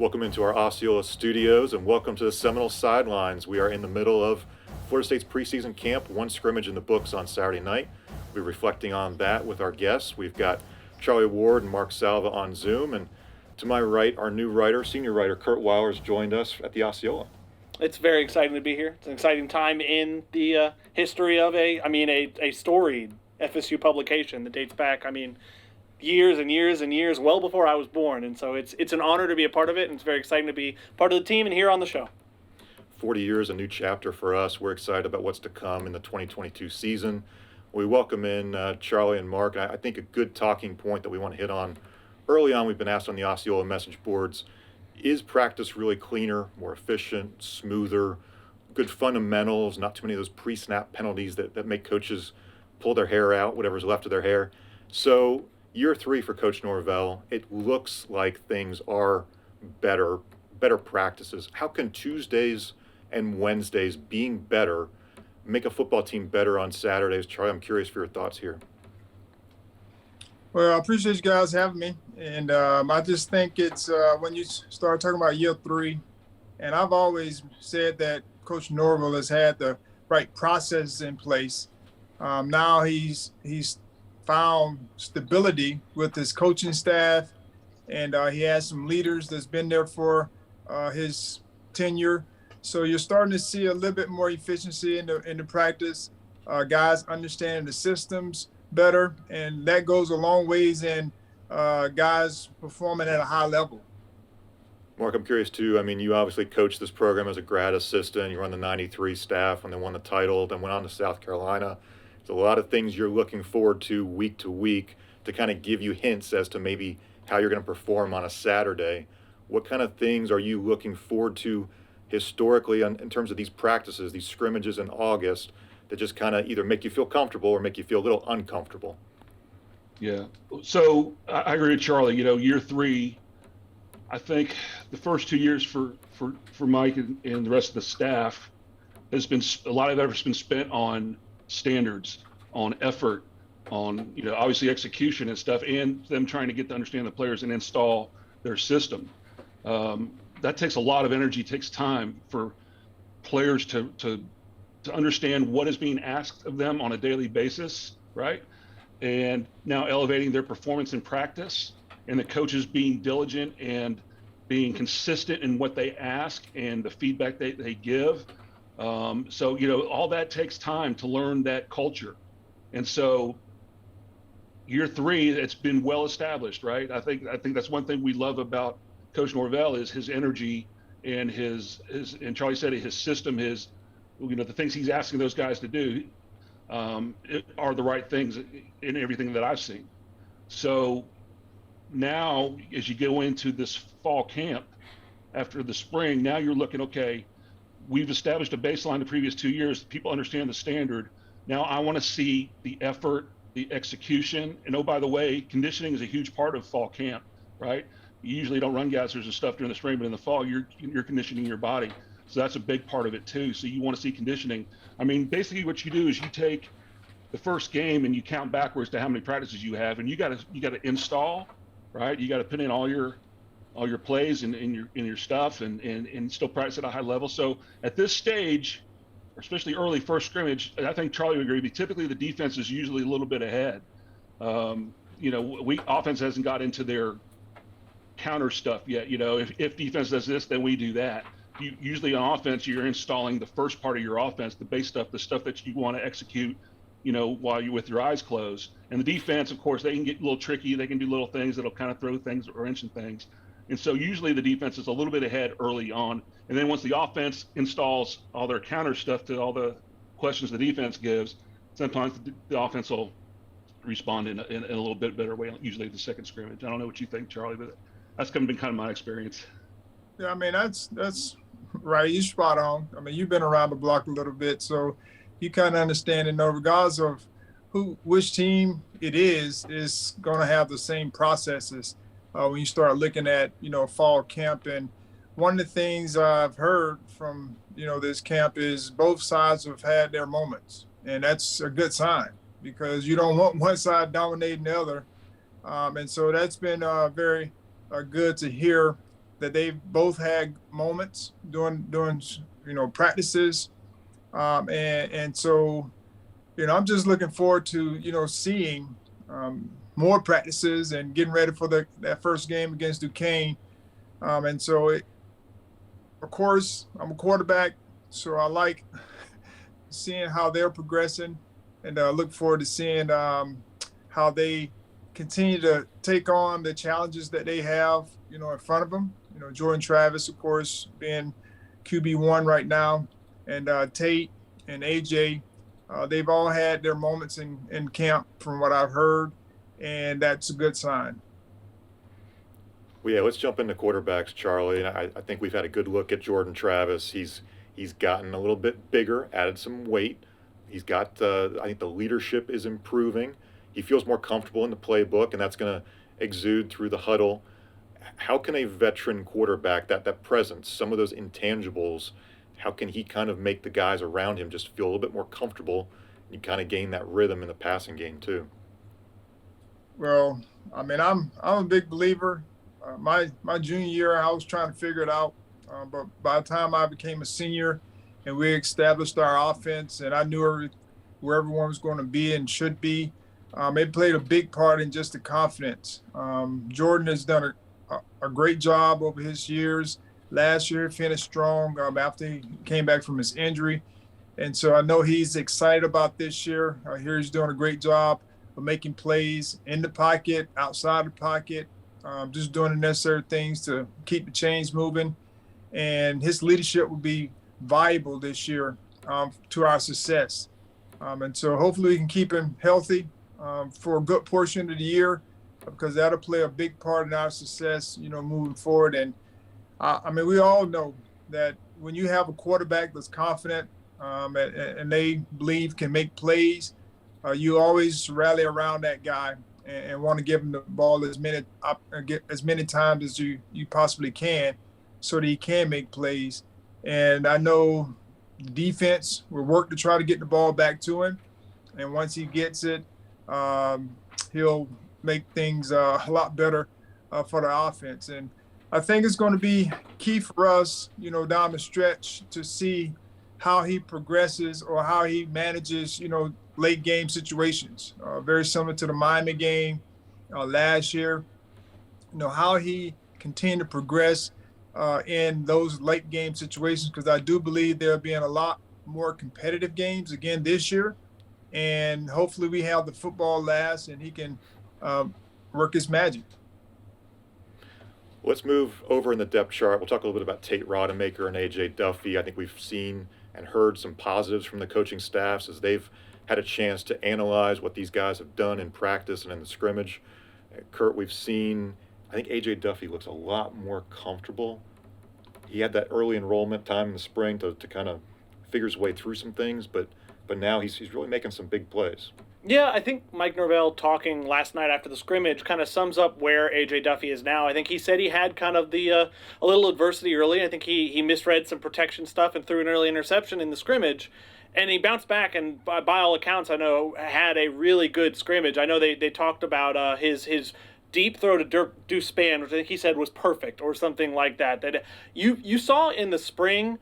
Welcome into our Osceola studios and welcome to the Seminole Sidelines. We are in the middle of Florida State's preseason camp, one scrimmage in the books on Saturday night. We're reflecting on that with our guests. We've got Charlie Ward and Mark Salva on Zoom, and to my right, our new writer, senior writer, Kurt Weiler has joined us at the Osceola. It's very exciting to be here. It's an exciting time in the history of a storied FSU publication that dates back, years and years and years, well before I was born. And so it's an honor to be a part of it, and it's very exciting to be part of the team and here on the show. 40 years, a new chapter for us. We're excited about what's to come in the 2022 season. We welcome in Charlie and Mark. I think a good talking point that we want to hit on early on, we've been asked on the Osceola message boards, is practice really cleaner, more efficient, smoother, good fundamentals, not too many of those pre-snap penalties that make coaches pull their hair out, whatever's left of their hair. So year 3 for Coach Norvell, it looks like things are better practices. How can Tuesdays and Wednesdays being better make a football team better on Saturdays? Charlie, I'm curious for your thoughts here. Well, I appreciate you guys having me. And I just think it's when you start talking about year 3, and I've always said that Coach Norvell has had the right process in place. Now he's found stability with his coaching staff, and he has some leaders that's been there for his tenure. So you're starting to see a little bit more efficiency in the practice, guys understanding the systems better, and that goes a long ways in guys performing at a high level. Mark, I'm curious too. You obviously coached this program as a grad assistant. You were on the 93 staff when they won the title, then went on to South Carolina. There's a lot of things you're looking forward to week to kind of give you hints as to maybe how you're going to perform on a Saturday. What kind of things are you looking forward to historically in terms of these practices, these scrimmages in August, that just kind of either make you feel comfortable or make you feel a little uncomfortable? Yeah. So I agree with Charlie. Year 3, I think the first 2 years for Mike and the rest of the staff has been a lot of effort's been spent on standards, on effort, on obviously execution and stuff, and them trying to get to understand the players and install their system. That takes a lot of energy, takes time for players to understand what is being asked of them on a daily basis, right? And now elevating their performance in practice, and the coaches being diligent and being consistent in what they ask and the feedback they give. So all that takes time to learn that culture. And so year 3, it's been well established, right? I think that's one thing we love about Coach Norvell is his energy and his and Charlie said it, his system, his the things he's asking those guys to do are the right things in everything that I've seen. So now as you go into this fall camp after the spring, now you're looking, okay, we've established a baseline the previous 2 years. People understand the standard. Now I want to see the effort, the execution. And oh, by the way, conditioning is a huge part of fall camp, right? You usually don't run gassers and stuff during the spring, but in the fall, you're conditioning your body. So that's a big part of it too. So you want to see conditioning. Basically what you do is you take the first game and you count backwards to how many practices you have, and you got to install, right? You got to put in all your plays and your stuff and still practice at a high level. So at this stage, especially early first scrimmage, I think Charlie would agree with me. Typically the defense is usually a little bit ahead. Offense hasn't got into their counter stuff yet. If defense does this, then we do that. Usually on offense, you're installing the first part of your offense, the base stuff, the stuff that you want to execute, while you're with your eyes closed. And the defense, of course, they can get a little tricky. They can do little things that'll kind of throw things or wrench in things. And so usually the defense is a little bit ahead early on. And then once the offense installs all their counter stuff to all the questions the defense gives, sometimes the offense will respond in a little bit better way, usually the second scrimmage. I don't know what you think, Charlie, but that's been kind of my experience. Yeah, that's right. You're spot on. You've been around the block a little bit, so you kind of understand it. Regardless of which team it is going to have the same processes when you start looking at, fall camp. And one of the things I've heard from, this camp is both sides have had their moments, and that's a good sign because you don't want one side dominating the other. And so that's been very good to hear that they've both had moments during practices, and so I'm just looking forward to seeing more practices and getting ready for that first game against Duquesne. And so, of course, I'm a quarterback, so I like seeing how they're progressing, and look forward to seeing how they continue to take on the challenges that they have, in front of them. Jordan Travis, of course, being QB1 right now, and Tate and AJ. They've all had their moments in camp, from what I've heard, and that's a good sign. Well, yeah, let's jump into quarterbacks, Charlie. And I think we've had a good look at Jordan Travis. He's gotten a little bit bigger, added some weight. He's got, I think the leadership is improving. He feels more comfortable in the playbook, and that's going to exude through the huddle. How can a veteran quarterback, that presence, some of those intangibles, how can he kind of make the guys around him just feel a little bit more comfortable and kind of gain that rhythm in the passing game too? Well, I mean, I'm a big believer. My junior year, I was trying to figure it out, but by the time I became a senior, and we established our offense, and I knew where everyone was going to be and should be, it played a big part in just the confidence. Jordan has done a great job over his years. Last year, finished strong after he came back from his injury. And so I know he's excited about this year. I hear he's doing a great job of making plays in the pocket, outside the pocket, just doing the necessary things to keep the chains moving. And his leadership will be valuable this year to our success. And so hopefully we can keep him healthy for a good portion of the year, because that'll play a big part in our success, moving forward. And I mean, we all know that when you have a quarterback that's confident and they believe can make plays, you always rally around that guy and want to give him the ball as many times as you possibly can, so that he can make plays. And I know the defense will work to try to get the ball back to him. And once he gets it, he'll make things a lot better for the offense. And I think it's going to be key for us, down the stretch, to see how he progresses or how he manages, late game situations. Very similar to the Miami game last year. How he continued to progress in those late game situations, because I do believe there'll be a lot more competitive games again this year. And hopefully we have the football last and he can work his magic. Let's move over in the depth chart. We'll talk a little bit about Tate Rodemaker and AJ Duffy. I think we've seen and heard some positives from the coaching staffs as they've had a chance to analyze what these guys have done in practice and in the scrimmage. Kurt, we've seen, I think AJ Duffy looks a lot more comfortable. He had that early enrollment time in the spring to kind of figure his way through some things, but now he's really making some big plays. Yeah, I think Mike Norvell, talking last night after the scrimmage, kind of sums up where A.J. Duffy is now. I think he said he had kind of a little adversity early. I think he misread some protection stuff and threw an early interception in the scrimmage. And he bounced back and, by all accounts, I know, had a really good scrimmage. I know they talked about his deep throw to Deuce Spann, which I think he said was perfect or something like that. That you saw in the spring,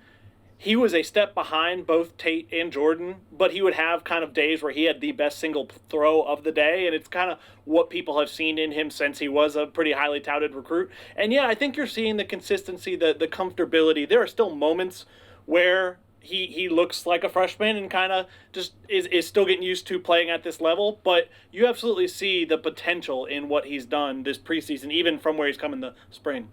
he was a step behind both Tate and Jordan, but he would have kind of days where he had the best single throw of the day, and it's kind of what people have seen in him since he was a pretty highly touted recruit. And yeah, I think you're seeing the consistency, the comfortability. There are still moments where he looks like a freshman and kind of just is still getting used to playing at this level, but you absolutely see the potential in what he's done this preseason, even from where he's come in the spring.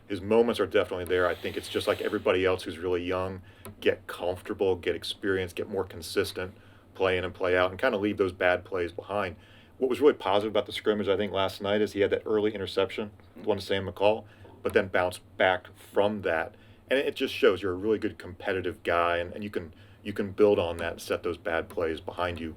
His moments are definitely there. I think it's just like everybody else who's really young, get comfortable, get experience, get more consistent, play in and play out, and kind of leave those bad plays behind. What was really positive about the scrimmage, I think, last night is he had that early interception, the one to Sam McCall, but then bounced back from that. And it just shows you're a really good competitive guy, and you can build on that and set those bad plays behind you.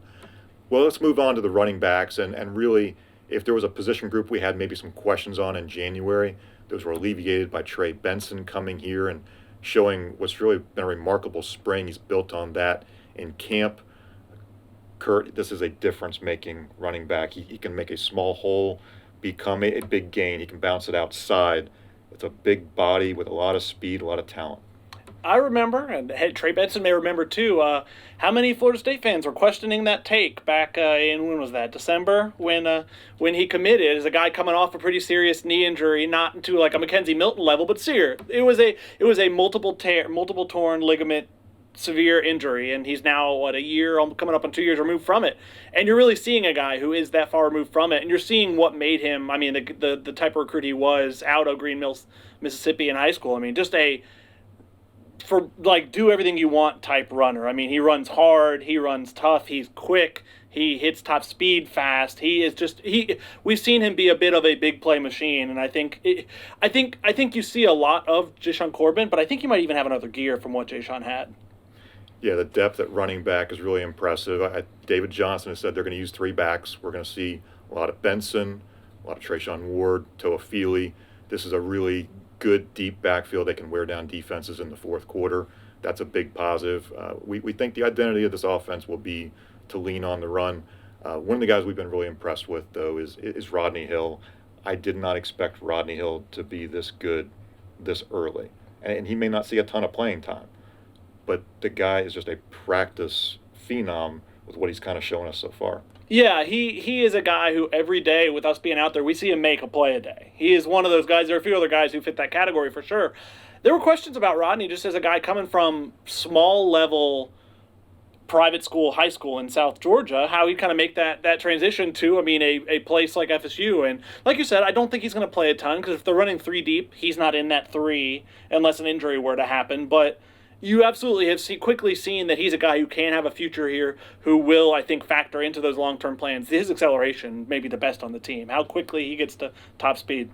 Well, let's move on to the running backs, and really, if there was a position group we had maybe some questions on in January, those were alleviated by Trey Benson coming here and showing what's really been a remarkable spring. He's built on that in camp. Kurt, this is a difference-making running back. He can make a small hole become a big gain. He can bounce it outside. It's a big body with a lot of speed, a lot of talent. I remember, and Trey Benson may remember too, how many Florida State fans were questioning that take back in, when was that, December, when he committed as a guy coming off a pretty serious knee injury, not to like a Mackenzie Milton level, but serious. It was a multiple torn ligament, severe injury, and he's now a year, coming up on 2 years removed from it. And you're really seeing a guy who is that far removed from it, and you're seeing what made him. I mean, the type of recruit he was out of Green Mills, Mississippi in high school. I mean, just for like do everything you want type runner. I mean, he runs hard, he runs tough, he's quick, he hits top speed fast. We've seen him be a bit of a big play machine, and I think you see a lot of Jashaun Corbin, but I think you might even have another gear from what Jashaun had. Yeah, the depth at running back is really impressive. David Johnson has said they're going to use 3 backs. We're going to see a lot of Benson, a lot of Trayshawn Ward, Toa Feely. This is a really good deep backfield. They can wear down defenses in the fourth quarter. That's a big positive. We think the identity of this offense will be to lean on the run. One of the guys we've been really impressed with, though, is Rodney Hill. I did not expect Rodney Hill to be this good this early. And he may not see a ton of playing time, but the guy is just a practice phenom with what he's kind of shown us so far. Yeah, he is a guy who every day with us being out there, we see him make a play a day. He is one of those guys. There are a few other guys who fit that category for sure. There were questions about Rodney just as a guy coming from small level private school, high school in South Georgia, how he'd kind of make that transition to, I mean, a place like FSU. And like you said, I don't think he's going to play a ton because if they're running 3 deep, he's not in that 3 unless an injury were to happen. But you absolutely have quickly seen that he's a guy who can have a future here, who will, I think, factor into those long-term plans. His acceleration may be the best on the team. How quickly he gets to top speed.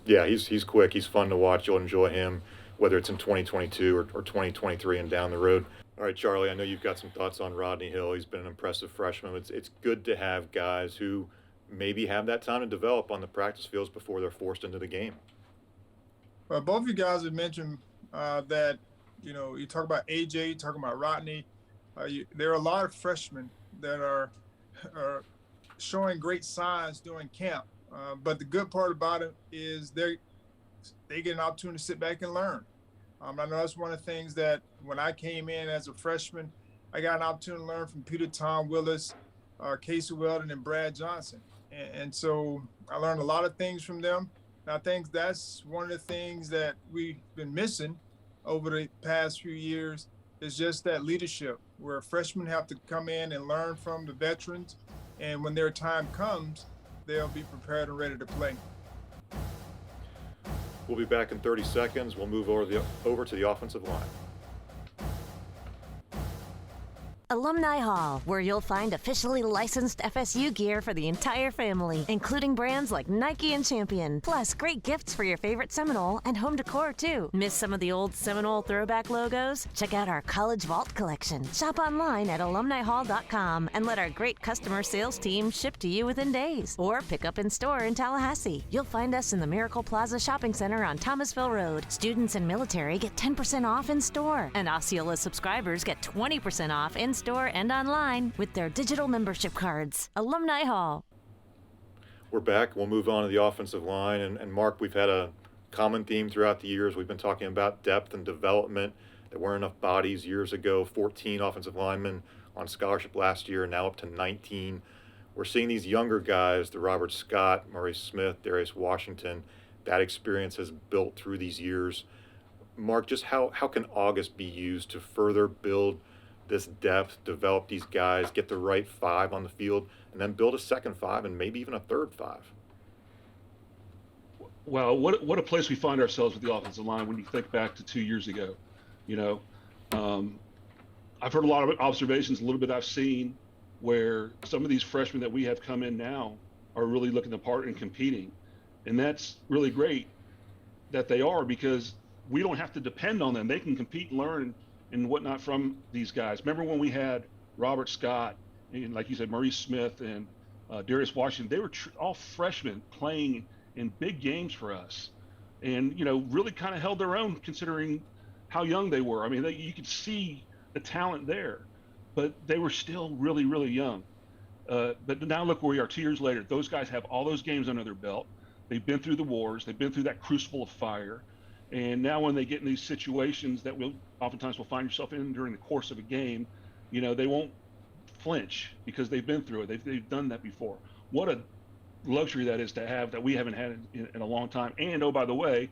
Yeah, he's quick. He's fun to watch. You'll enjoy him, whether it's in 2022 or 2023 and down the road. All right, Charlie, I know you've got some thoughts on Rodney Hill. He's been an impressive freshman. It's good to have guys who maybe have that time to develop on the practice fields before they're forced into the game. Well, both of you guys have mentioned that, you talk about AJ, you talk about Rodney. There are a lot of freshmen that are showing great signs during camp. But the good part about it is they get an opportunity to sit back and learn. I know that's one of the things that when I came in as a freshman, I got an opportunity to learn from Peter Tom Willis, Casey Weldon, and Brad Johnson. And so I learned a lot of things from them. And I think that's one of the things that we've been missing over the past few years is just that leadership, where freshmen have to come in and learn from the veterans. And when their time comes, they'll be prepared and ready to play. We'll be back in 30 seconds. We'll move over to the offensive line. Alumni Hall, where you'll find officially licensed FSU gear for the entire family, including brands like Nike and Champion, plus great gifts for your favorite Seminole and home decor too. Miss some of the old Seminole throwback logos? Check out our College Vault collection. Shop online at alumnihall.com and let our great customer sales team ship to you within days, or pick up in store in Tallahassee. You'll find us in the Miracle Plaza Shopping Center on Thomasville Road. Students and military get 10% off in store, and Osceola subscribers get 20% off in store and online with their digital membership cards. Alumni Hall. We're back. We'll move on to the offensive line. And Mark, we've had a common theme throughout the years. We've been talking about depth and development. There weren't enough bodies years ago. 14 offensive linemen on scholarship last year, now up to 19. We're seeing these younger guys, the Robert Scott, Murray Smith, Darius Washington. That experience has built through these years. Mark, just how can August be used to further build this depth, develop these guys, get the right 5 on the field, and then build a second 5 and maybe even a third 5? Well, what a place we find ourselves with the offensive line when you think back to 2 years ago. I've heard a lot of observations, a little bit I've seen, where some of these freshmen that we have come in now are really looking the part and competing. And that's really great that they are, because we don't have to depend on them. They can compete and learn and whatnot from these guys. Remember when we had Robert Scott and, like you said, Murray Smith and Darius Washington? They were all freshmen playing in big games for us, and really kind of held their own considering how young they were. I mean, you could see the talent there, but they were still really, really young. But now look where we are 2 years later. Those guys have all those games under their belt. They've been through the wars. They've been through that crucible of fire. And now when they get in these situations that oftentimes will find yourself in during the course of a game, they won't flinch because they've been through it. They've done that before. What a luxury that is to have that we haven't had in a long time. And, oh, by the way,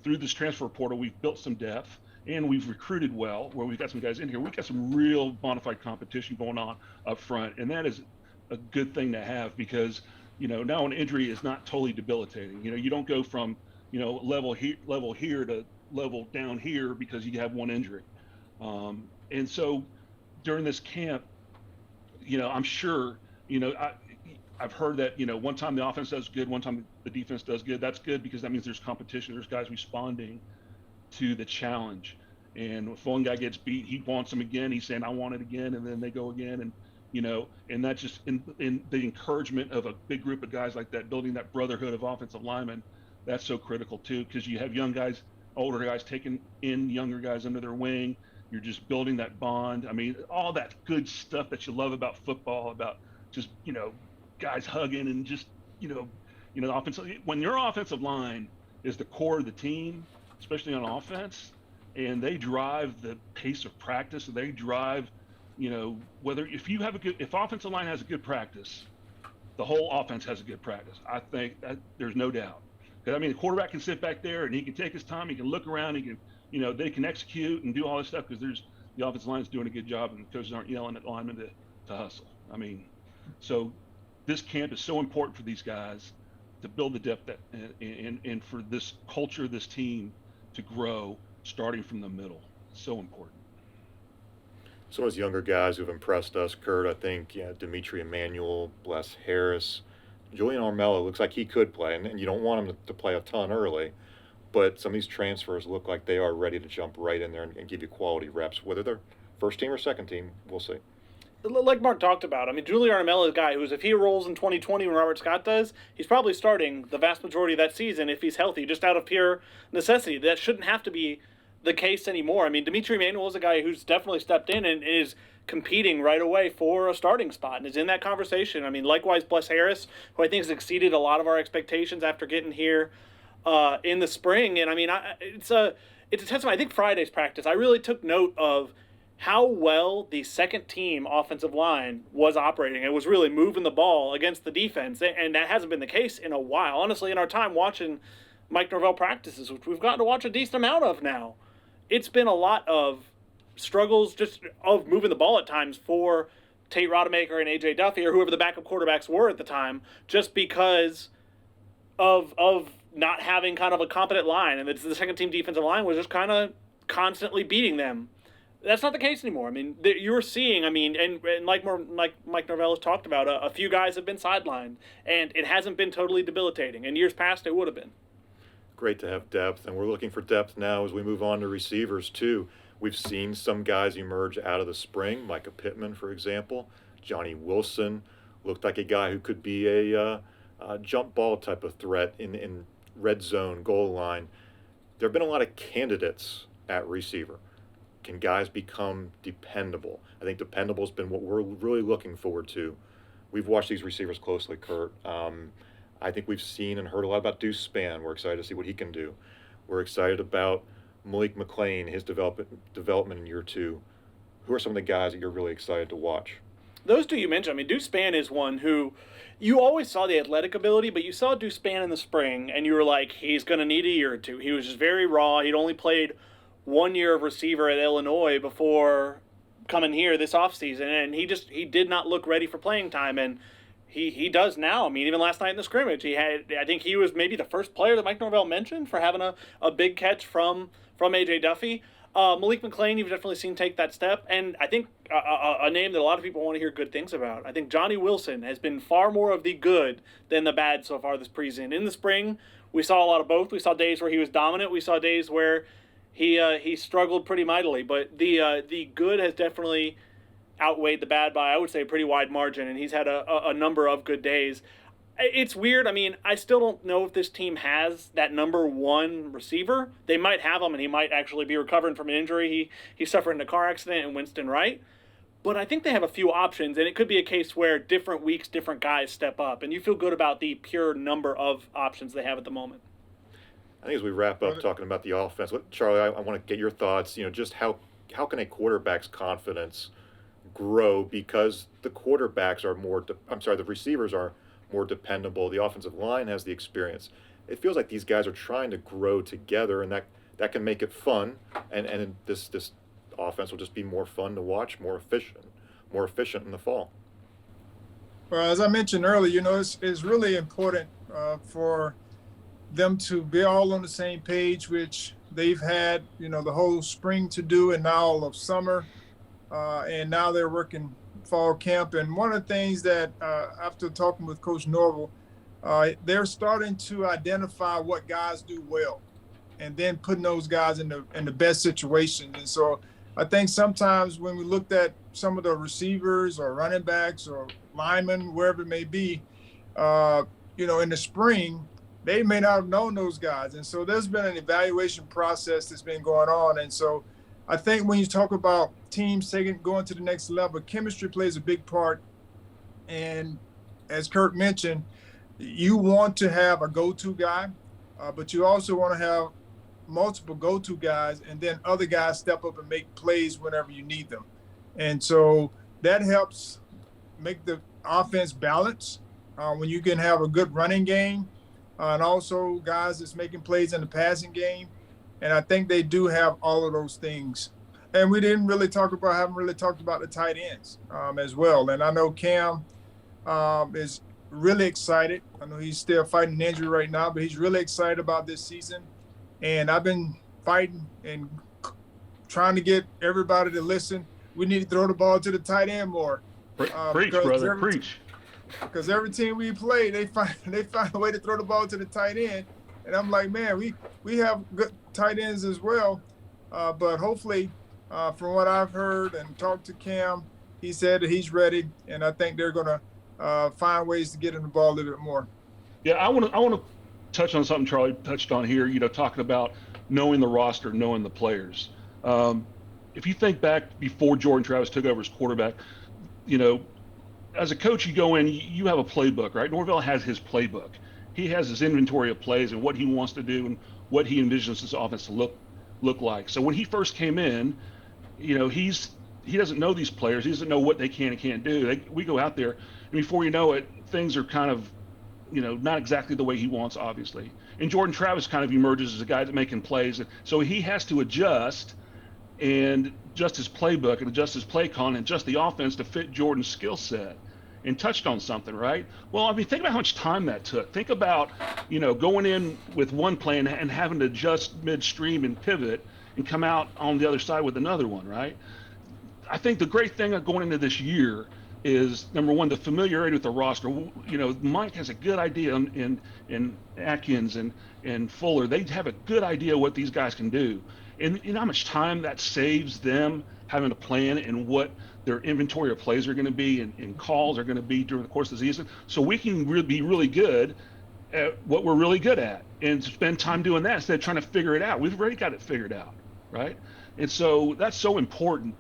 through this transfer portal, we've built some depth and we've recruited well, where we've got some guys in here. We've got some real bona fide competition going on up front. And that is a good thing to have because, now an injury is not totally debilitating. You don't go from, level here to level down here because you have one injury. And so during this camp, I'm sure, I've heard that, one time the offense does good, one time the defense does good. That's good because that means there's competition. There's guys responding to the challenge. And if one guy gets beat, he wants him again. He's saying, I want it again. And then they go again. And, and that's just in the encouragement of a big group of guys like that, building that brotherhood of offensive linemen. That's so critical too, because you have young guys, older guys taking in younger guys under their wing. You're just building that bond. I mean, all that good stuff that you love about football, about just, guys hugging and just, the offensive. When your offensive line is the core of the team, especially on offense, and they drive the pace of practice, and they drive, if offensive line has a good practice, the whole offense has a good practice. I think that there's no doubt. Because, the quarterback can sit back there and he can take his time. He can look around. He can, they can execute and do all this stuff because the offensive line is doing a good job and the coaches aren't yelling at linemen to hustle. So this camp is so important for these guys to build the depth and for this culture, this team to grow starting from the middle. So important. Some of those younger guys who've impressed us, Kurt, I think, Dimitri Emmanuel, Bless Harris, Julian Armello looks like he could play, and you don't want him to play a ton early, but some of these transfers look like they are ready to jump right in there and give you quality reps, whether they're first team or second team, we'll see. Like Mark talked about, Julian Armello is a guy who's, if he rolls in 2020 when Robert Scott does, he's probably starting the vast majority of that season if he's healthy, just out of pure necessity. That shouldn't have to be the case anymore. Dimitri Emmanuel is a guy who's definitely stepped in and is competing right away for a starting spot and is in that conversation. Likewise, Bless Harris, who I think has exceeded a lot of our expectations after getting here in the spring. And it's a testament. I think Friday's practice, I really took note of how well the second team offensive line was operating. It was really moving the ball against the defense, and that hasn't been the case in a while. Honestly, in our time watching Mike Norvell practices, which we've gotten to watch a decent amount of now, it's been a lot of struggles just of moving the ball at times for Tate Rodemaker and A.J. Duffy or whoever the backup quarterbacks were at the time, just because of not having kind of a competent line, and the second team defensive line was just kind of constantly beating them. That's not the case anymore. You're seeing, and like Mike Norvell has talked about, a few guys have been sidelined, and it hasn't been totally debilitating. In years past, it would have been. Great to have depth, and we're looking for depth now as we move on to receivers too. We've seen some guys emerge out of the spring, Micah Pittman, for example. Johnny Wilson looked like a guy who could be a jump ball type of threat in red zone, goal line. There have been a lot of candidates at receiver. Can guys become dependable? I think dependable has been what we're really looking forward to. We've watched these receivers closely, Kurt. I think we've seen and heard a lot about Deuce Spann. We're excited to see what he can do. We're excited about Malik McLean, his development in year two. Who are some of the guys that you're really excited to watch? Those two you mentioned, Deuce Spann is one who you always saw the athletic ability, but you saw Deuce Spann in the spring, and you were like, he's going to need a year or two. He was just very raw. He'd only played 1 year of receiver at Illinois before coming here this offseason, and he did not look ready for playing time, and he does now. Even last night in the scrimmage, I think he was maybe the first player that Mike Norvell mentioned for having a big catch from A.J. Duffy. Malik McLean, you've definitely seen take that step, and I think a name that a lot of people want to hear good things about. I think Johnny Wilson has been far more of the good than the bad so far this preseason. In the spring, we saw a lot of both. We saw days where he was dominant. We saw days where he struggled pretty mightily, but the good has definitely outweighed the bad by, I would say, a pretty wide margin, and he's had a number of good days. It's weird. I still don't know if this team has that number one receiver. They might have him, and he might actually be recovering from an injury he suffered in a car accident in Winston Wright. but I think they have a few options, and it could be a case where different weeks, different guys step up, and you feel good about the pure number of options they have at the moment. I think as we wrap up talking about the offense, Charlie, I want to get your thoughts. Just how can a quarterback's confidence grow because the quarterbacks are the receivers are more dependable. The offensive line has the experience. It feels like these guys are trying to grow together, and that can make it fun. And this offense will just be more fun to watch, more efficient in the fall. Well, as I mentioned earlier, it's really important for them to be all on the same page, which they've had, the whole spring to do and now all of summer. And now they're working fall camp. And one of the things that after talking with Coach Norvell, they're starting to identify what guys do well and then putting those guys in the best situations. And so I think sometimes when we looked at some of the receivers or running backs or linemen, wherever it may be, in the spring, they may not have known those guys. And so there's been an evaluation process that's been going on. And so I think when you talk about teams going to the next level, chemistry plays a big part. And as Kurt mentioned, you want to have a go-to guy, but you also want to have multiple go-to guys, and then other guys step up and make plays whenever you need them. And so that helps make the offense balance when you can have a good running game and also guys that's making plays in the passing game. And I think they do have all of those things. And we haven't really talked about the tight ends as well. And I know Cam is really excited. I know he's still fighting an injury right now, but he's really excited about this season. And I've been fighting and trying to get everybody to listen. We need to throw the ball to the tight end more. Preach, brother, preach. Because every team we play, they find a way to throw the ball to the tight end. And I'm like, man, we have good tight ends as well. But hopefully, from what I've heard and talked to Cam, he said that he's ready. And I think they're going to find ways to get him the ball a little bit more. Yeah, I want to touch on something Charlie touched on here, talking about knowing the roster, knowing the players. If you think back before Jordan Travis took over as quarterback, as a coach, you go in, you have a playbook, right? Norvell has his playbook. He has his inventory of plays and what he wants to do and what he envisions his offense to look like. So when he first came in, he doesn't know these players. He doesn't know what they can and can't do. We go out there, and before you know it, things are kind of, not exactly the way he wants, obviously. And Jordan Travis kind of emerges as a guy that's making plays. So he has to adjust and adjust his playbook and adjust his play calling and adjust the offense to fit Jordan's skill set. And touched on something, right? Well, think about how much time that took. Think about, going in with one plan and having to adjust midstream and pivot and come out on the other side with another one, right? I think the great thing of going into this year is, number one, the familiarity with the roster. Mike has a good idea in Atkins and Fuller. They have a good idea what these guys can do. And how much time that saves them having to plan and what their inventory of plays are going to be and calls are going to be during the course of the season. So we can be really good at what we're really good at and spend time doing that instead of trying to figure it out. We've already got it figured out, right? And so that's so important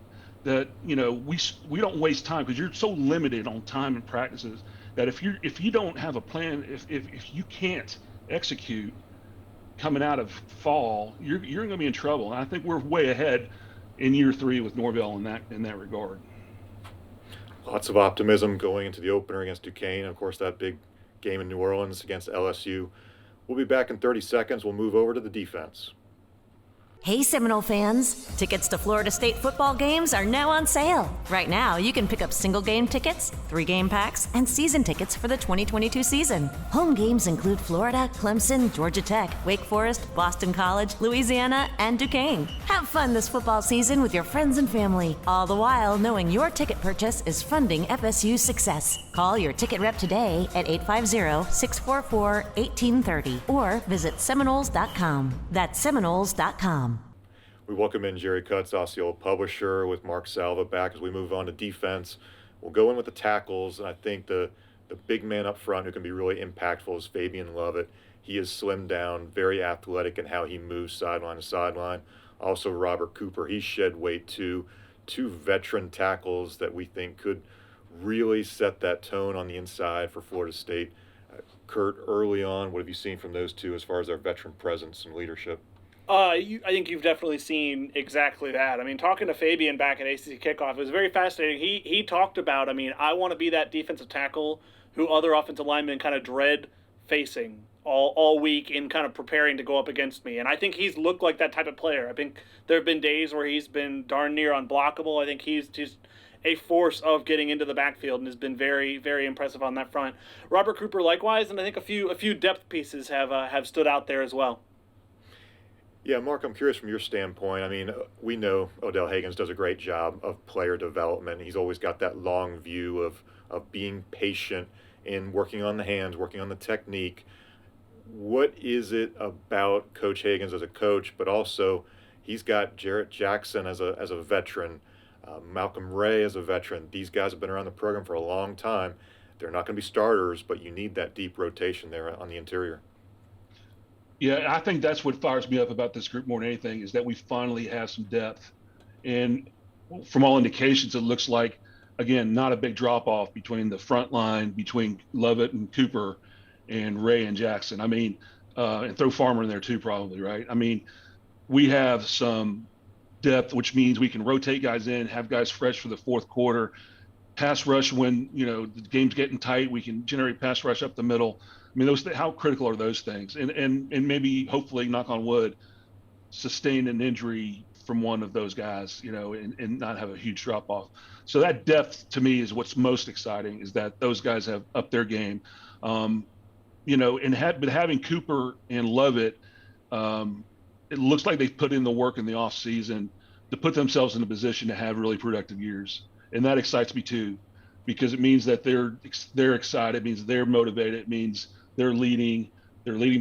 that, we don't waste time, because you're so limited on time and practices that if you don't have a plan, if you can't execute coming out of fall, you're going to be in trouble. And I think we're way ahead in year 3 with Norvell in that regard. Lots of optimism going into the opener against Duquesne. Of course, that big game in New Orleans against LSU. We'll be back in 30 seconds. We'll move over to the defense. Hey Seminole fans, tickets to Florida State football games are now on sale. Right now, you can pick up single game tickets, 3-game packs, and season tickets for the 2022 season. Home games include Florida, Clemson, Georgia Tech, Wake Forest, Boston College, Louisiana, and Duquesne. Have fun this football season with your friends and family, all the while knowing your ticket purchase is funding FSU's success. Call your ticket rep today at 850-644-1830 or visit Seminoles.com. That's Seminoles.com. We welcome in Jerry Cutts, Osceola publisher, with Mark Salva back as we move on to defense. We'll go in with the tackles, and I think the big man up front who can be really impactful is Fabian Lovett. He is slimmed down, very athletic in how he moves sideline to sideline. Also Robert Cooper, he's shed weight too. two veteran tackles that we think could really set that tone on the inside for Florida State. Kurt, early on, what have you seen from those two as far as their veteran presence and leadership? I think you've definitely seen exactly that. I mean, talking to Fabian back at ACC Kickoff, it was very fascinating. He talked about, I mean, I want to be that defensive tackle who other offensive linemen kind of dread facing all week in kind of preparing to go up against me. And I think he's looked like that type of player. I think there have been days where he's been darn near unblockable. I think he's just a force of getting into the backfield and has been very, very impressive on that front. Robert Cooper likewise, and I think a few depth pieces have stood out there as well. Yeah, Mark, I'm curious from your standpoint. I mean, we know Odell Haggins does a great job of player development. He's always got that long view of being patient in working on the hands, working on the technique. What is it about Coach Haggins as a coach, but also he's got Jarrett Jackson as a veteran, Malcolm Ray as a veteran. These guys have been around the program for a long time. They're not going to be starters, but you need that deep rotation there on the interior. Yeah, I think that's what fires me up about this group more than anything is that we finally have some depth. And from all indications, it looks like, again, not a big drop off between the front line, between Lovett and Cooper and Ray and Jackson. I mean, and throw Farmer in there too, probably, right? I mean, we have some depth, which means we can rotate guys in, have guys fresh for the fourth quarter, pass rush when, the game's getting tight. We can generate pass rush up the middle. I mean, how critical are those things? And maybe, hopefully, knock on wood, sustain an injury from one of those guys, and not have a huge drop off. So that depth to me is what's most exciting, is that those guys have upped their game. But having Cooper and Lovett, it looks like they've put in the work in the off season to put themselves in a position to have really productive years. And that excites me too, because it means that they're excited. It means they're motivated. It means they're leading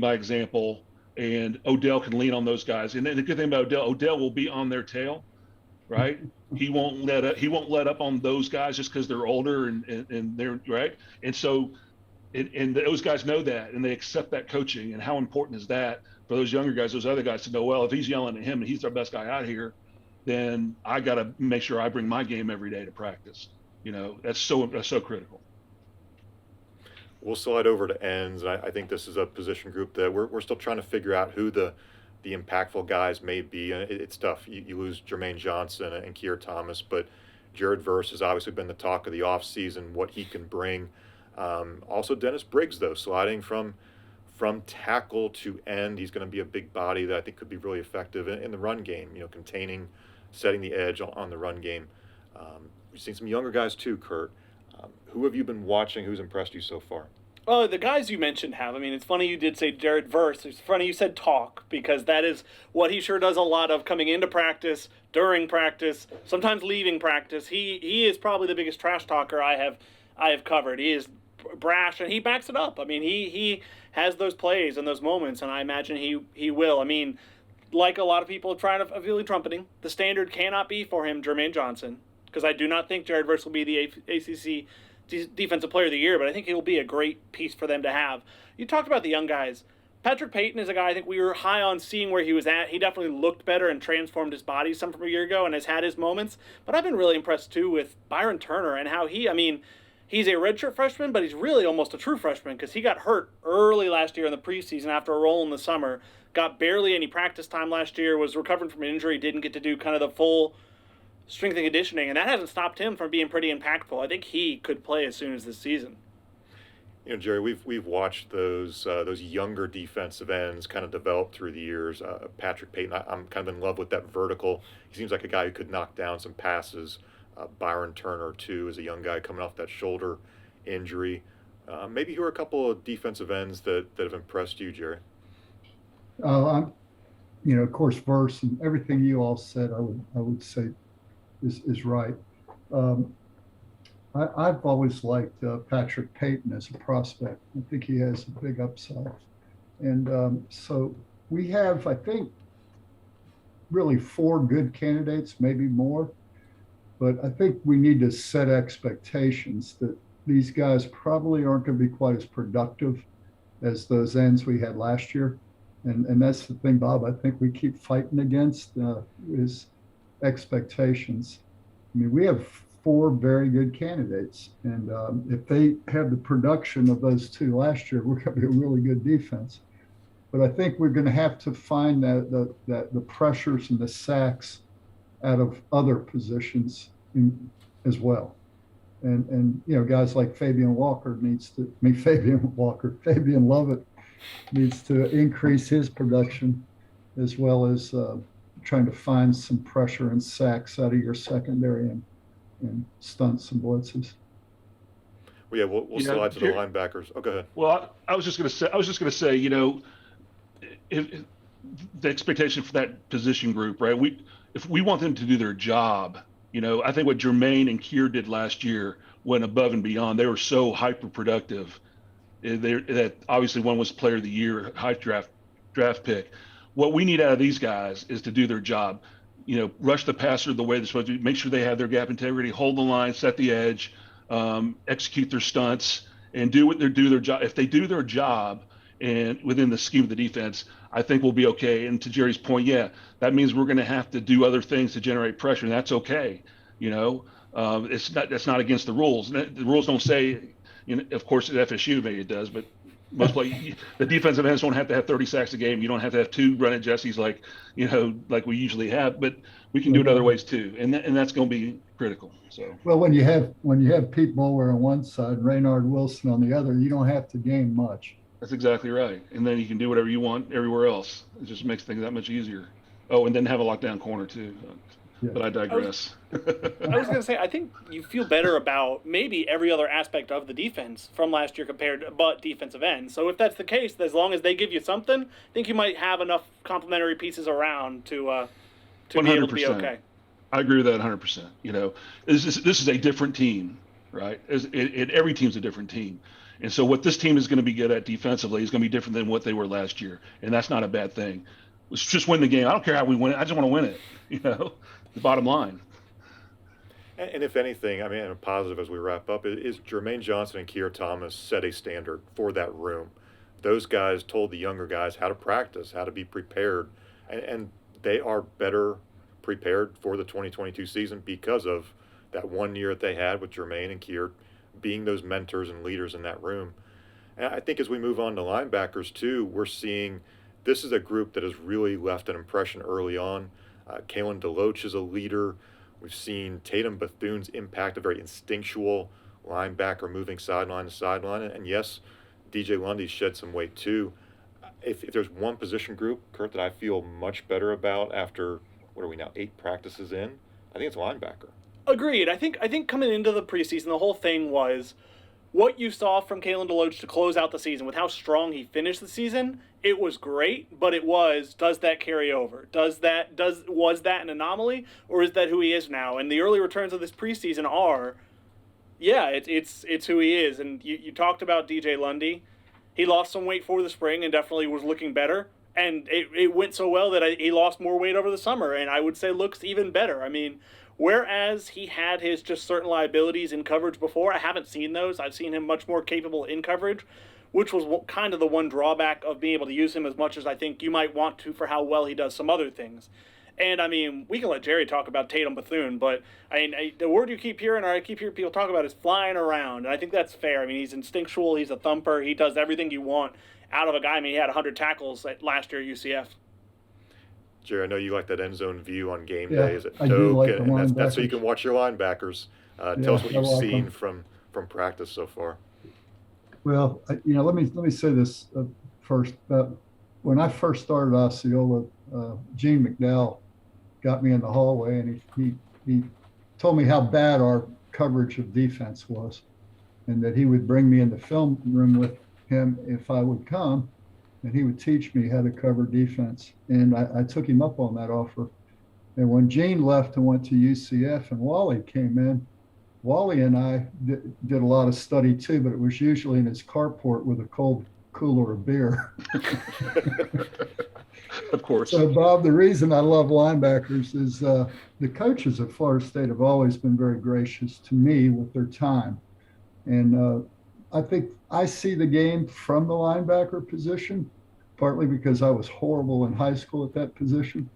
by example, and Odell can lean on those guys. And the good thing about Odell will be on their tail, right? He won't let up on those guys just because they're older and they're right. And so, and those guys know that, and they accept that coaching. And how important is that for those younger guys, those other guys to know, well, if he's yelling at him and he's our best guy out here, then I got to make sure I bring my game every day to practice. That's so critical. We'll slide over to ends. I think this is a position group that we're still trying to figure out who the impactful guys may be. And it's tough. You lose Jermaine Johnson and Keir Thomas, but Jared Verse has obviously been the talk of the offseason, what he can bring. Also Dennis Briggs, though, sliding from tackle to end. He's going to be a big body that I think could be really effective in the run game, containing, setting the edge on the run game. We've seen some younger guys too, Kurt. Who have you been watching? Who's impressed you so far? Oh, the guys you mentioned have. I mean, it's funny you did say Jared Verse. It's funny you said talk, because that is what he sure does a lot of, coming into practice, during practice, sometimes leaving practice. He is probably the biggest trash talker I have covered. He is brash, and he backs it up. I mean, he has those plays and those moments, and I imagine he will. I mean, like a lot of people trying to really trumpeting, the standard cannot be for him Jermaine Johnson, because I do not think Jared Verse will be the ACC Defensive Player of the Year, but I think he'll be a great piece for them to have. You talked about the young guys. Patrick Payton is a guy I think we were high on seeing where he was at. He definitely looked better and transformed his body some from a year ago and has had his moments. But I've been really impressed too with Byron Turner and how he's a redshirt freshman, but he's really almost a true freshman, because he got hurt early last year in the preseason after a roll in the summer, got barely any practice time last year, was recovering from an injury, didn't get to do kind of the full strength and conditioning, and that hasn't stopped him from being pretty impactful. I think he could play as soon as this season. Jerry, we've watched those younger defensive ends kind of develop through the years. Patrick Payton, I'm kind of in love with that vertical. He seems like a guy who could knock down some passes. Byron Turner, too, is a young guy coming off that shoulder injury. Maybe who are a couple of defensive ends that have impressed you, Jerry? Of course, Verse and everything you all said, I would say is right. I've always liked Patrick Payton as a prospect. I think he has a big upside. And so we have, I think, really 4 good candidates, maybe more. But I think we need to set expectations that these guys probably aren't going to be quite as productive as those ends we had last year. And that's the thing, Bob, I think we keep fighting against is expectations. I mean, we have four very good candidates, and if they have the production of those two last year, we're going to be a really good defense. But I think we're going to have to find the pressures and the sacks out of other positions as well. And guys like Fabian Lovett needs to increase his production, as well as trying to find some pressure and sacks out of your secondary and stunt some blitzes. Well, yeah, we'll slide to the linebackers. Oh, go ahead. Well, I was just going to say, if the expectation for that position group, right? If we want them to do their job, I think what Jermaine and Kier did last year went above and beyond. They were so hyper productive. That obviously one was Player of the Year, high draft pick. What we need out of these guys is to do their job. Rush the passer the way they're supposed to. Make sure they have their gap integrity, hold the line, set the edge, execute their stunts, and do their job. If they do their job and within the scheme of the defense, I think we'll be okay. And to Jerry's point, yeah, that means we're going to have to do other things to generate pressure, and that's okay. That's not against the rules. The rules don't say, of course, at FSU maybe it does, but most the defensive ends don't have to have 30 sacks a game. You don't have to have two running Jessies like we usually have, but we can do it other ways too, and that's going to be critical. So well, when you have Pete Bowler on one side, Raynard Wilson on the other, you don't have to gain much. That's exactly right, and then you can do whatever you want everywhere else. It just makes things that much easier. Oh, and then have a lockdown corner too. Yeah. But I digress. I was going to say, I think you feel better about maybe every other aspect of the defense from last year but defensive end. So if that's the case, as long as they give you something, I think you might have enough complementary pieces around to be able to be okay. I agree with that 100%. This is a different team, right? Every team's a different team. And so what this team is going to be good at defensively is going to be different than what they were last year. And that's not a bad thing. Let's just win the game. I don't care how we win it. I just want to win it, the bottom line. And if anything, I mean, a positive as we wrap up, is Jermaine Johnson and Kier Thomas set a standard for that room. Those guys told the younger guys how to practice, how to be prepared, and they are better prepared for the 2022 season because of that 1 year that they had with Jermaine and Kier being those mentors and leaders in that room. And I think as we move on to linebackers too, we're seeing this is a group that has really left an impression early on. Kalen DeLoach is a leader. We've seen Tatum Bethune's impact, a very instinctual linebacker moving sideline to sideline. And yes, DJ Lundy shed some weight too. If there's one position group, Kurt, that I feel much better about after, what are we now, 8 practices in, I think it's linebacker. Agreed. I think coming into the preseason, the whole thing was what you saw from Kalen DeLoach to close out the season with how strong he finished the season. It was great, but does that carry over? Was that an anomaly, or is that who he is now? And the early returns of this preseason are, it's who he is. And you talked about DJ Lundy. He lost some weight for the spring and definitely was looking better. And it went so well that he lost more weight over the summer, and I would say looks even better. I mean, whereas he had his just certain liabilities in coverage before, I haven't seen those. I've seen him much more capable in coverage, which was kind of the one drawback of being able to use him as much as I think you might want to for how well he does some other things. And, I mean, we can let Jerry talk about Tatum Bethune, but, the word you keep hearing, or I keep hearing people talk about, is flying around, and I think that's fair. I mean, he's instinctual, he's a thumper, he does everything you want out of a guy. I mean, he had 100 tackles last year at UCF. Jerry, I know you like that end zone view on game day. Is it I do like and that's so you can watch your linebackers. Tell us what you've seen from practice so far. Well, let me say this first. When I first started Osceola, Gene McDowell got me in the hallway, and he told me how bad our coverage of defense was, and that he would bring me in the film room with him if I would come, and he would teach me how to cover defense. And I took him up on that offer. And when Gene left and went to UCF and Wally came in, Wally and I did a lot of study too, but it was usually in his carport with a cold cooler of beer. Of course. So, Bob, the reason I love linebackers is the coaches at Florida State have always been very gracious to me with their time. And I think I see the game from the linebacker position, partly because I was horrible in high school at that position,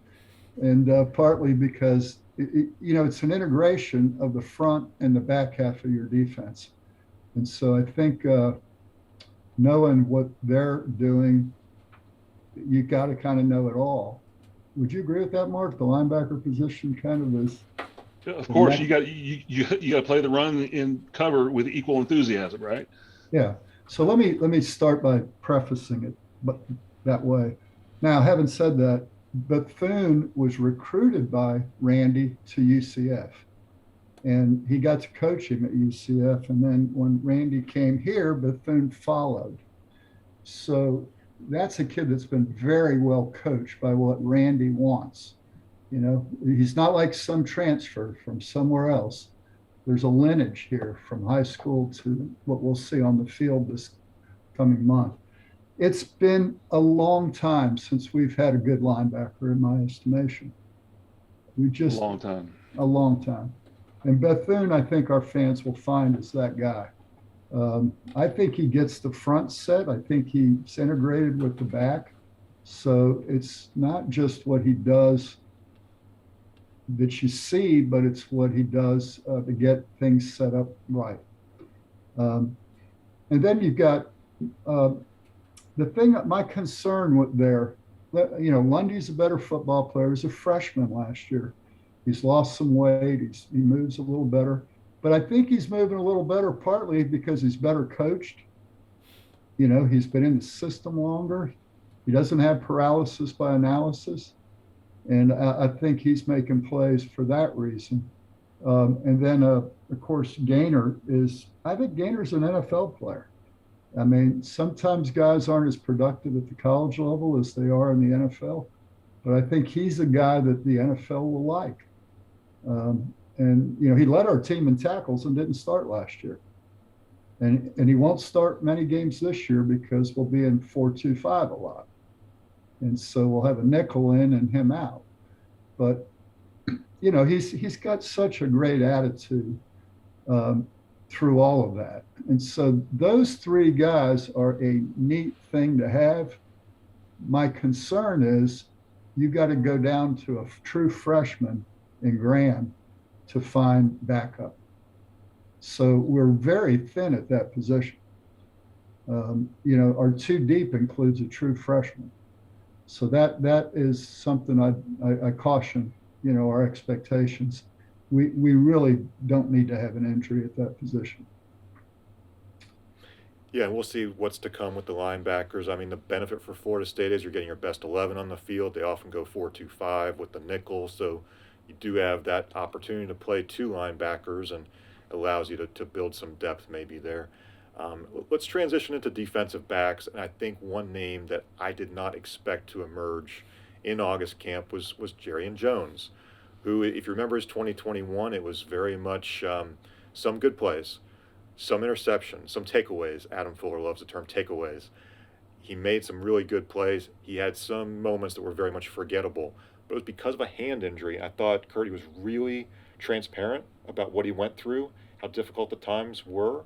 and partly because it's an integration of the front and the back half of your defense. And so I think knowing what they're doing, you got to kind of know it all. Would you agree with that, Mark? The linebacker position kind of is. Of course, you got to play the run in cover with equal enthusiasm, right? Yeah. So let me start by prefacing it, but that way. Now, having said that, Bethune was recruited by Randy to UCF, and he got to coach him at UCF. And then when Randy came here, Bethune followed. So that's a kid that's been very well coached by what Randy wants. He's not like some transfer from somewhere else. There's a lineage here from high school to what we'll see on the field this coming month. It's been a long time since we've had a good linebacker, in my estimation. A long time. And Bethune, I think our fans will find is that guy. I think he gets the front set. I think he's integrated with the back. So it's not just what he does that you see, but it's what he does to get things set up right. And then you've got the thing, my concern with Lundy's a better football player. He was a freshman last year. He's lost some weight. He moves a little better. But I think he's moving a little better partly because he's better coached. He's been in the system longer. He doesn't have paralysis by analysis. And I think he's making plays for that reason. And then, of course, I think Gainer's an NFL player. I mean, sometimes guys aren't as productive at the college level as they are in the NFL, but I think he's a guy that the NFL will like. And he led our team in tackles and didn't start last year. And he won't start many games this year because we'll be in 4-2-5 a lot. And so we'll have a nickel in and him out. But, he's got such a great attitude through all of that. And so those three guys are a neat thing to have. My concern is you got to go down to a true freshman in Graham to find backup. So we're very thin at that position. Our two deep includes a true freshman. So that is something I caution, our expectations. We really don't need to have an injury at that position. Yeah, and we'll see what's to come with the linebackers. I mean, the benefit for Florida State is you're getting your best 11 on the field. They often go 4-2-5 with the nickel, so you do have that opportunity to play two linebackers and allows you to build some depth maybe there. Let's transition into defensive backs, and I think one name that I did not expect to emerge in August camp was Jerian Jones, who, if you remember his 2021, it was very much some good plays, some interceptions, some takeaways. Adam Fuller loves the term takeaways. He made some really good plays. He had some moments that were very much forgettable, but it was because of a hand injury. I thought Curdy was really transparent about what he went through, how difficult the times were,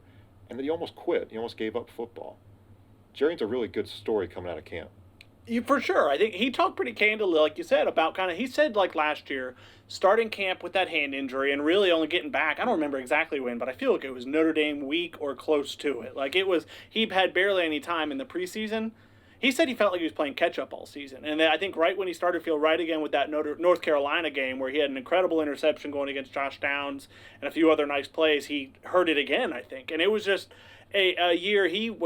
and that he almost quit. He almost gave up football. Jerian's a really good story coming out of camp. For sure. I think he talked pretty candidly, like you said, about he said like last year, starting camp with that hand injury and really only getting back, I don't remember exactly when, but I feel like it was Notre Dame week or close to it. Like he had barely any time in the preseason. He said he felt like he was playing catch-up all season. And then I think right when he started to feel right again with that North Carolina game where he had an incredible interception going against Josh Downs and a few other nice plays, he heard it again, I think. And it was just a year it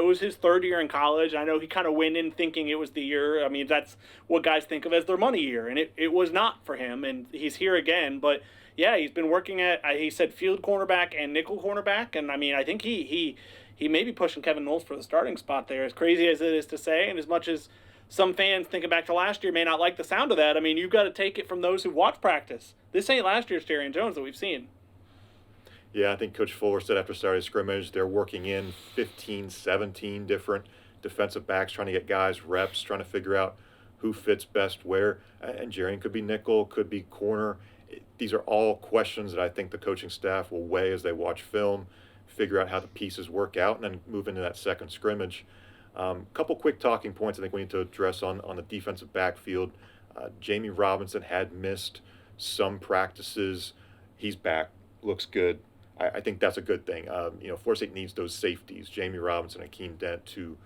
was his third year in college. I know he kind of went in thinking it was the year. I mean, that's what guys think of as their money year. And it was not for him. And he's here again. But, yeah, he's been working at, he said, field cornerback and nickel cornerback. And, I mean, I think he may be pushing Kevin Knowles for the starting spot there, as crazy as it is to say, and as much as some fans thinking back to last year may not like the sound of that. I mean, you've got to take it from those who watch practice. This ain't last year's Jerian Jones that we've seen. Yeah, I think Coach Fuller said after Saturday's scrimmage, they're working in 15, 17 different defensive backs, trying to get guys reps, trying to figure out who fits best where. And Jerian could be nickel, could be corner. These are all questions that I think the coaching staff will weigh as they watch film, figure out how the pieces work out, and then move into that second scrimmage. Couple quick talking points I think we need to address on the defensive backfield. Jamie Robinson had missed some practices. He's back, looks good. I think that's a good thing. Florida State needs those safeties, Jamie Robinson and Akeem Dent, to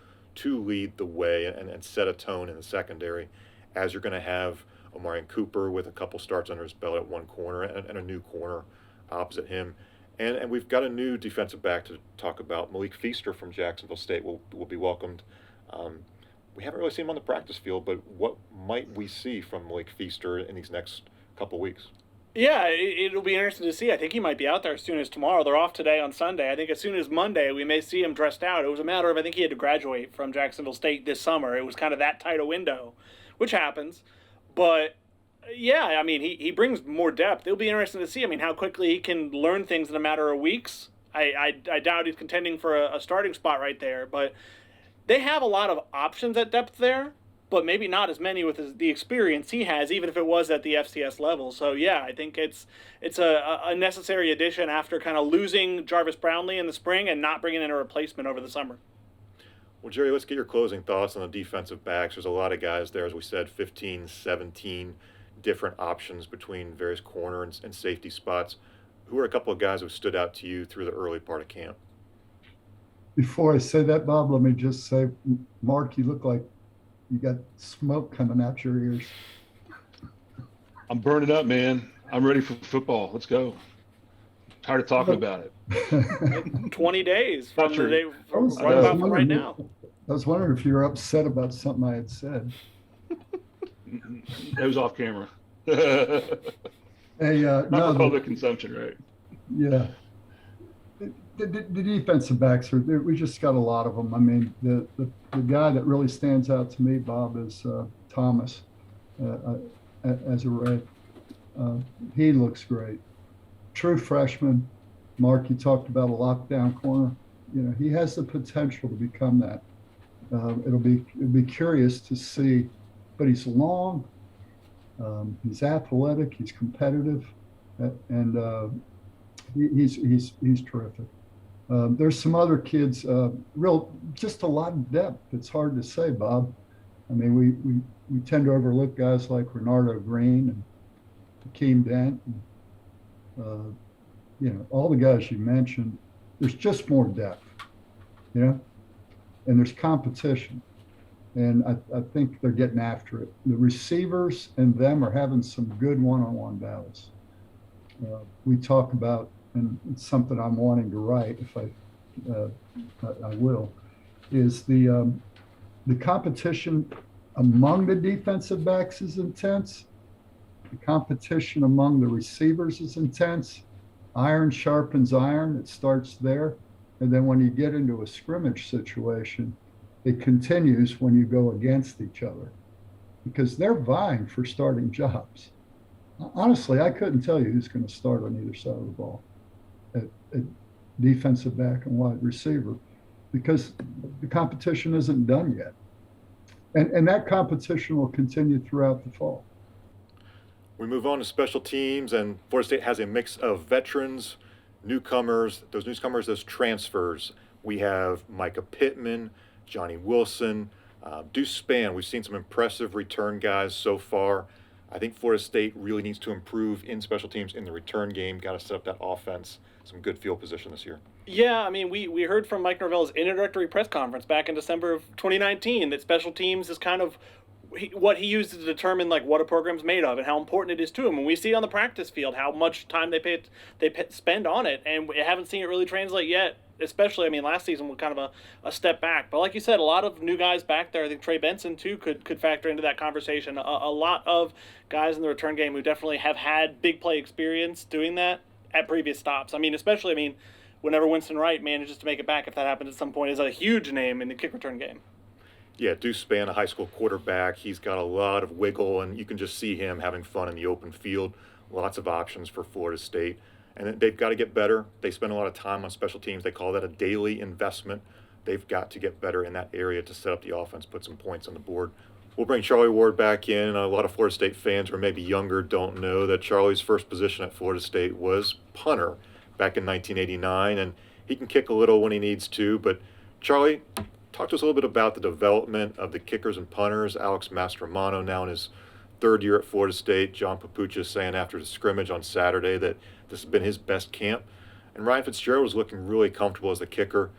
lead the way and set a tone in the secondary, as you're going to have Omarion Cooper with a couple starts under his belt at one corner and a new corner opposite him. And we've got a new defensive back to talk about. Malik Feaster from Jacksonville State will be welcomed. We haven't really seen him on the practice field, but what might we see from Malik Feaster in these next couple weeks? Yeah, it'll be interesting to see. I think he might be out there as soon as tomorrow. They're off today on Sunday. I think as soon as Monday, we may see him dressed out. It was a matter of, I think he had to graduate from Jacksonville State this summer. It was kind of that tight a window, which happens. But, yeah, I mean, he brings more depth. It'll be interesting to see, how quickly he can learn things in a matter of weeks. I doubt he's contending for a starting spot right there. But they have a lot of options at depth there, but maybe not as many with the experience he has, even if it was at the FCS level. So, yeah, I think it's a necessary addition after kind of losing Jarvis Brownlee in the spring and not bringing in a replacement over the summer. Well, Jerry, let's get your closing thoughts on the defensive backs. There's a lot of guys there, as we said, 15, 17 different options between various corner and safety spots. Who are a couple of guys who stood out to you through the early part of camp? Before I say that, Bob, let me just say, Mark, you look like you got smoke coming out your ears. I'm burning up, man. I'm ready for football. Let's go. Tired of talking about it. 20 days from Not the true. day I was from right wondering- now. I was wondering if you were upset about something I had said. It was off camera. Hey, Not no, for public consumption, right? yeah. The defensive backs we just got a lot of them. I mean, the guy that really stands out to me, Bob, is Thomas as a Red. He looks great. True freshman. Mark, you talked about a lockdown corner. He has the potential to become that. It'll be curious to see, but he's long. He's athletic. He's competitive, and he's terrific. There's some other kids, just a lot of depth. It's hard to say, Bob. I mean, we tend to overlook guys like Renardo Green and Akeem Dent, and, all the guys you mentioned. There's just more depth, and there's competition. And I think they're getting after it. The receivers and them are having some good one-on-one battles. We talk about, and it's something I'm wanting to write if I will, is the competition among the defensive backs is intense. The competition among the receivers is intense. Iron sharpens iron. It starts there. And then when you get into a scrimmage situation, it continues when you go against each other, because they're vying for starting jobs. Honestly, I couldn't tell you who's going to start on either side of the ball at defensive back and wide receiver, because the competition isn't done yet. And that competition will continue throughout the fall. We move on to special teams, and Florida State has a mix of veterans, newcomers, those transfers. We have Micah Pittman, Johnny Wilson, Deuce Spann. We've seen some impressive return guys so far. I think Florida State really needs to improve in special teams in the return game. Got to set up that offense, some good field position this year. Yeah, I mean, we heard from Mike Norvell's introductory press conference back in December of 2019 that special teams is kind of what he uses to determine like what a program's made of and how important it is to him. And we see on the practice field how much time they spend on it, and we haven't seen it really translate yet. Especially, I mean, last season was kind of a step back. But like you said, a lot of new guys back there. I think Trey Benson, too, could factor into that conversation. A lot of guys in the return game who definitely have had big play experience doing that at previous stops. I mean, especially, whenever Winston Wright manages to make it back, if that happens at some point, is a huge name in the kick return game. Yeah, Deuce Spann, a high school quarterback. He's got a lot of wiggle, and you can just see him having fun in the open field. Lots of options for Florida State. And they've got to get better. They spend a lot of time on special teams. They call that a daily investment. They've got to get better in that area to set up the offense, put some points on the board. We'll bring Charlie Ward back in. A lot of Florida State fans who are maybe younger don't know that Charlie's first position at Florida State was punter back in 1989, and he can kick a little when he needs to. But Charlie, talk to us a little bit about the development of the kickers and punters. Alex Mastromano now in his third year at Florida State. John Papucha saying after the scrimmage on Saturday that this has been his best camp. And Ryan Fitzgerald was looking really comfortable as the kicker.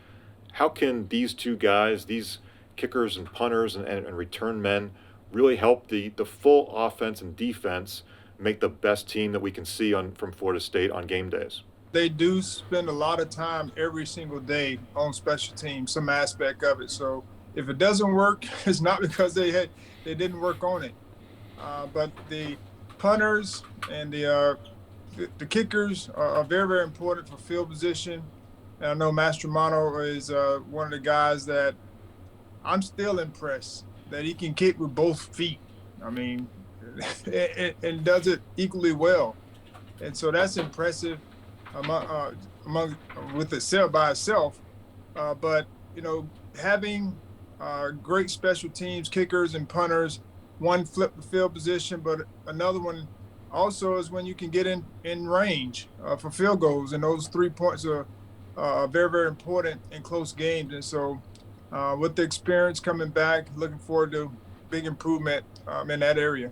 How can these two guys, these kickers and punters and return men, really help the full offense and defense make the best team that we can see from Florida State on game days? They do spend a lot of time every single day on special teams, some aspect of it. So if it doesn't work, it's not because they didn't work on it. But the punters and the kickers are very, very important for field position. And I know Mastromano is one of the guys that I'm still impressed that he can kick with both feet. I mean, and does it equally well. And so that's impressive with itself by itself. But, having great special teams, kickers and punters, one flip the field position, but another one also is when you can get in range for field goals. And those 3 points are very, very important in close games. And so with the experience coming back, looking forward to big improvement in that area.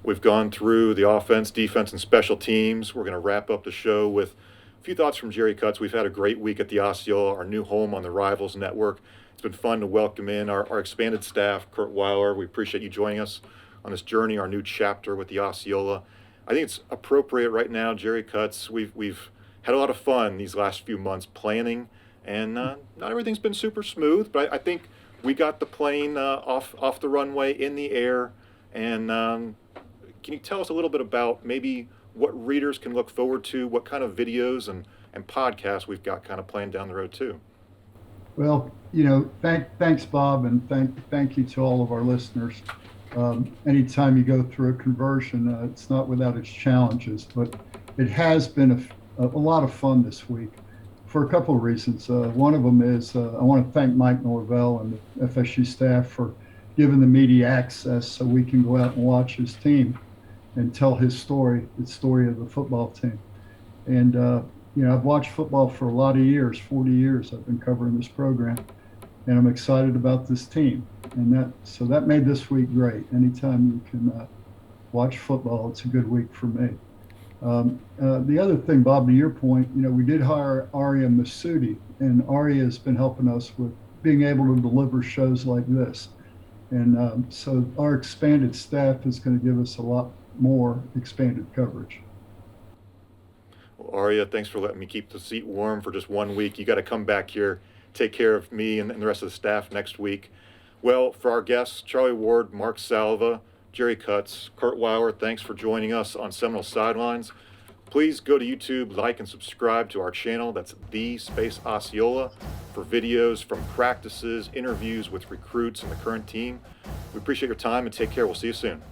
We've gone through the offense, defense, and special teams. We're going to wrap up the show with a few thoughts from Jerry Cutts. We've had a great week at the Osceola, our new home on the Rivals Network. It's been fun to welcome in our expanded staff, Kurt Weiler. We appreciate you joining us on this journey, our new chapter with the Osceola. I think it's appropriate right now, Jerry Cutts. We've had a lot of fun these last few months planning, and not everything's been super smooth, but I think we got the plane off the runway in the air. And can you tell us a little bit about maybe what readers can look forward to, what kind of videos and podcasts we've got kind of planned down the road too? Well, thanks, Bob, and thank you to all of our listeners. Anytime you go through a conversion, it's not without its challenges, but it has been a lot of fun this week for a couple of reasons. One of them is I want to thank Mike Norvell and the FSU staff for giving the media access so we can go out and watch his team and tell his story, the story of the football team. And, I've watched football for a lot of years, 40 years I've been covering this program, and I'm excited about this team. And that made this week great. Anytime you can watch football, it's a good week for me. The other thing, Bob, to your point, we did hire Aria Masudi, and Aria has been helping us with being able to deliver shows like this. And so our expanded staff is going to give us a lot more expanded coverage. Well, Aria, thanks for letting me keep the seat warm for just 1 week. You got to come back here, take care of me and the rest of the staff next week. Well, for our guests, Charlie Ward, Mark Salva, Jerry Cutts, Kurt Weiler, thanks for joining us on Seminole Sidelines. Please go to YouTube, like and subscribe to our channel. That's The Space Osceola for videos from practices, interviews with recruits and the current team. We appreciate your time and take care. We'll see you soon.